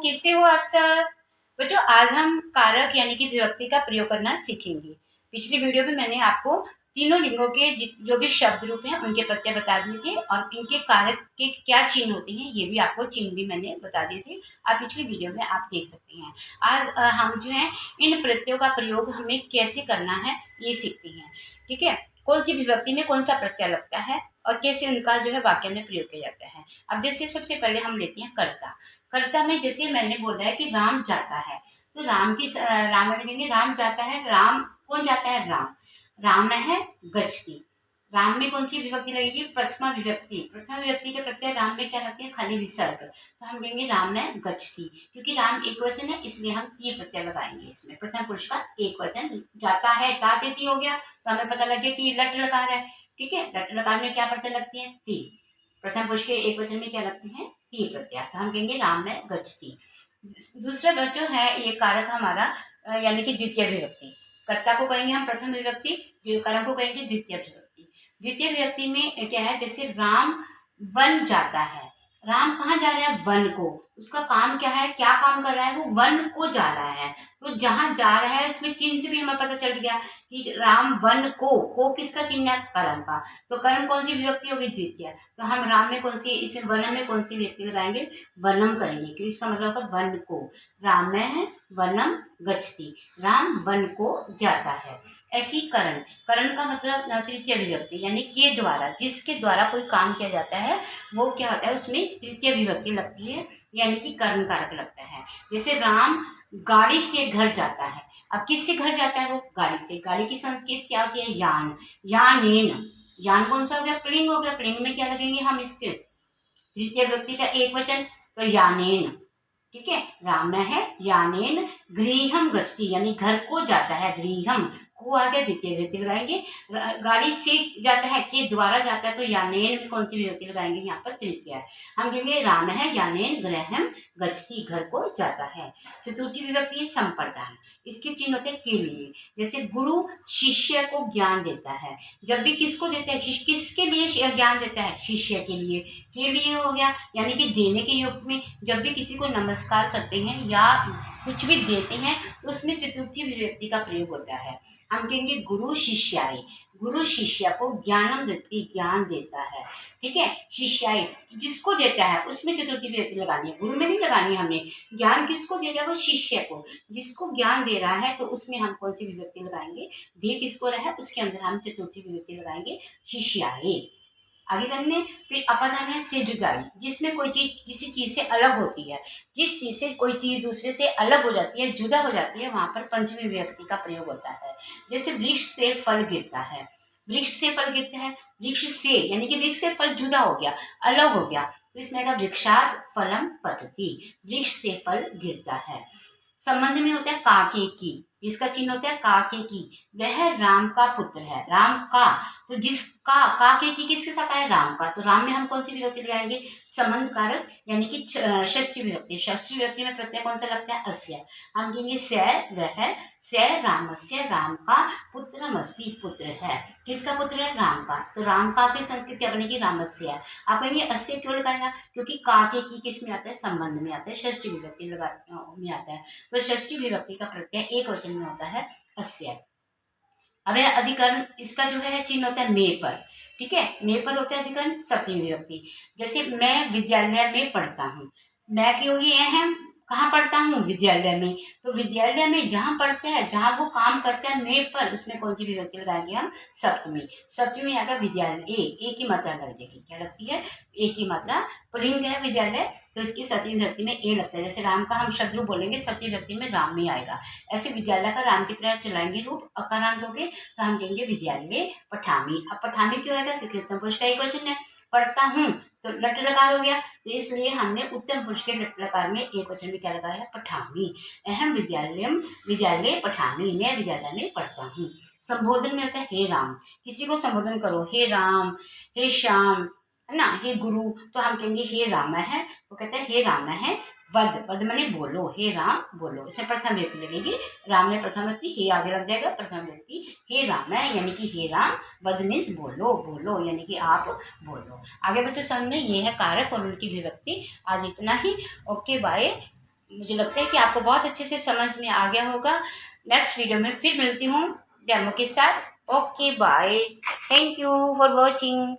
कैसे हो आप सब? बच्चों, आज हम कारक यानी कि विभक्ति का प्रयोग करना सीखेंगे। पिछली वीडियो में मैंने आपको तीनों लिंगों के जो भी शब्द रूप हैं उनके प्रत्यय बता दिए थे और इनके कारक के क्या चिन्ह होते हैं ये भी आपको चिन्ह भी मैंने बता दिए थे। आप पिछली वीडियो में आप देख सकते हैं। आज हम जो है इन प्रत्ययों का प्रयोग हमें कैसे करना है ये सीखते हैं। ठीक है, कौन सी विभक्ति में कौन सा प्रत्यय लगता है और कैसे उनका जो है वाक्य में प्रयोग किया जाता है। अब जैसे सबसे पहले हम लेते हैं कर्ता। कर्ता में जैसे मैंने बोला है कि राम जाता है, तो राम की राम लिखेंगे राम जाता है। राम कौन जाता है? राम। राम है गच्छति। राम में कौन सी विभक्ति लगेगी? प्रथमा विभक्ति। प्रथमा विभक्ति के प्रत्यय राम में क्या लगते हैं? खाली विसर्ग। तो हम कहेंगे राम है गच्छति। क्योंकि राम एक वचन है इसलिए हम ती प्रत्यय लगाएंगे इसमें। प्रथम पुरुष का एक वचन जाता है, ता तिथि हो गया तो हमें पता लग गया कि लट लकार है। ठीक है, लट लकार में क्या प्रत्यय लगती है? ती। प्रथम पुरुष के एक वचन में क्या लगती है? ती प्रत्यय। तो हम कहेंगे राम है गच्छति। दूसरा जो है ये कारक हमारा यानी कि द्वितीय विभक्ति। कर्ता को कहेंगे हम प्रथम विभक्ति, कारक को कहेंगे द्वितीय विभक्ति। द्वितीय विभक्ति में क्या है? जैसे राम वन जाता है। राम कहाँ जा रहा है? वन को। उसका काम क्या है? क्या काम कर रहा है? वो वन को जा रहा है। तो जहां जा रहा है उसमें चिन्ह से भी हमें पता चल गया कि राम वन को किसका चिन्ह है? करण का। तो करण कौन सी विभक्ति होगी? द्वितीय। तो हम राम में कौन सी, इस वन में कौन सी विभक्ति लगाएंगे? वनम करेंगे, क्योंकि इसका मतलब होगा वन को। राम में है वनम गच्छति, राम वन को जाता है। ऐसी करण, करण का मतलब तृतीय विभक्ति यानी के द्वारा, जिसके द्वारा कोई काम किया जाता है वो क्या होता है? उसमें तृतीय विभक्ति लगती है यानी कि कर्ण कारक लगता है। जैसे राम गाड़ी से घर जाता है। अब किससे घर जाता है? वो गाड़ी से। गाड़ी की संस्कृत क्या होती है? यान। यानेन। यान कौन सा हो गया? पुल्लिंग हो गया। पुल्लिंग में क्या लगेंगे हम? इसके तृतीय व्यक्ति का एक वचन, तो यानेन। ठीक है, राम है यानेन गृहम गच्छति यानी घर को जाता है। गृहम को आ गया, द्वितीय विभक्ति लगाएंगे। गाड़ी से जाता है, के द्वारा जाता है, तो यानेन में कौन सी विभक्ति लगाएंगे? यहाँ पर तृतीय। हम कहेंगे राम है यानेन गृहम गच्छति, घर को जाता है। चतुर्थी विभक्ति है संप्रदान। इसके चिन्ह होते हैं के लिए। जैसे गुरु शिष्य को ज्ञान देता है। जब भी किसको देता है? किसके लिए ज्ञान देता है? शिष्य के लिए। के लिए हो गया यानी कि देने के युक्त में जब भी किसी को नमस्कार करते हैं या कुछ भी देते हैं तो उसमें चतुर्थी विभक्ति का प्रयोग होता है। हम कहेंगे गुरु शिष्याय। गुरु शिष्य को ज्ञानम देती, ज्ञान देता है। ठीक है, शिष्याय जिसको देता है उसमें चतुर्थी विभक्ति लगानी है, गुरु में नहीं लगानी है हमें। ज्ञान किसको दे रहा है? वो शिष्य को। जिसको ज्ञान दे रहा है तो उसमें हम कौन सी विभक्ति लगाएंगे? दे किसको रहा है उसके अंदर हम चतुर्थी विभक्ति लगाएंगे शिष्याय। आगे चलने फिर अपधान है से जुदाई, जिसमें कोई चीज किसी चीज से अलग होती है। जिस चीज से कोई चीज दूसरे से अलग हो जाती है, जुदा हो जाती है, वहां पर पंचमी विभक्ति का प्रयोग होता है। जैसे वृक्ष से फल गिरता है। वृक्ष से फल गिरता है, वृक्ष से यानी कि वृक्ष से फल जुदा हो गया, अलग हो गया, तो इसमें आएगा वृक्षात फलम पतति, वृक्ष से फल गिरता है। संबंध में होता है काके की, इसका चिन्ह होता है काके की। वह राम का पुत्र है। राम का, तो जिसका काके की किसके साथ है? राम का। तो राम में हम कौन सी विभक्ति लगाएंगे? संबंध कारक यानी कि षष्ठी विभक्ति। षष्ठी विभक्ति में प्रत्यय कौन सा लगता है? अस्य। हम कहेंगे स वह, स रामस्य, राम का पुत्रमस्ति, पुत्र है। किसका पुत्र है? राम का। तो राम का की संस्कृत क्या बनेगी? रामस्य। आप कहेंगे अस्य क्यों लगाया? क्योंकि काके की किस में आता है? संबंध में आता है, षष्ठी विभक्ति में आता है। तो षष्ठी विभक्ति का प्रत्यय एक वचन में होता है अस्य। अब अधिकरण, इसका जो है चिन्ह होता है मे पर। ठीक है, मे पर होता है अधिकरण सप्तमी विभक्ति। जैसे मैं विद्यालय में पढ़ता हूँ। मैं की होगी अहम, कहाँ पढ़ता हूँ? विद्यालय में। तो विद्यालय में जहाँ पढ़ते हैं, जहाँ वो काम करते हैं, मे पर, उसमें कौन सी विभक्ति लगाएंगे हम? सप्तमी। सप्तमी में आएगा विद्यालय। एक ही मात्रा लग जाएगी, क्या लगती है? एक ही मात्रा। पुल्लिंग है विद्यालय, तो इसकी सप्तमी विभक्ति में ए लगता है। जैसे राम का हम शत्रु बोलेंगे, सप्तमी विभक्ति में राम में आएगा। ऐसे विद्यालय का राम की तरह चलाएंगे रूप, अकारांत हो गए तो हम कहेंगे विद्यालय पठामी। अब पठामी क्यों आएगा? क्योंकि उत्तम पुरुष का एक वचन है, पढ़ता हूँ, तो लट लकार हो गया, तो इसलिए हमने उत्तम पुरुष के लट लकार में एक वचन में क्या लगाया है? पठामी। अहम विद्यालयम विद्यालय पठामी, मैं विद्यालय में पढ़ता हूँ। संबोधन में होता है हे राम, किसी को संबोधन करो, हे राम, हे श्याम, है ना, हे गुरु, तो हम कहेंगे हे राम है, तो कहते हैं हे राम है। वद, वद माने बोलो, हे राम बोलो, इसमें प्रथम व्यक्ति लगेगी। राम में प्रथम व्यक्ति, हे आगे लग जाएगा, प्रथम व्यक्ति हे राम है यानी कि हे राम। वद मीन्स बोलो, बोलो यानी कि आप बोलो। आगे बच्चों समझ में, ये है कारक और उनकी विभक्ति। आज इतना ही। Okay bye. मुझे लगता है कि आपको बहुत अच्छे से समझ में आ गया होगा। नेक्स्ट वीडियो में फिर मिलती हूँ डेमो के साथ। Okay bye. Thank you for watching.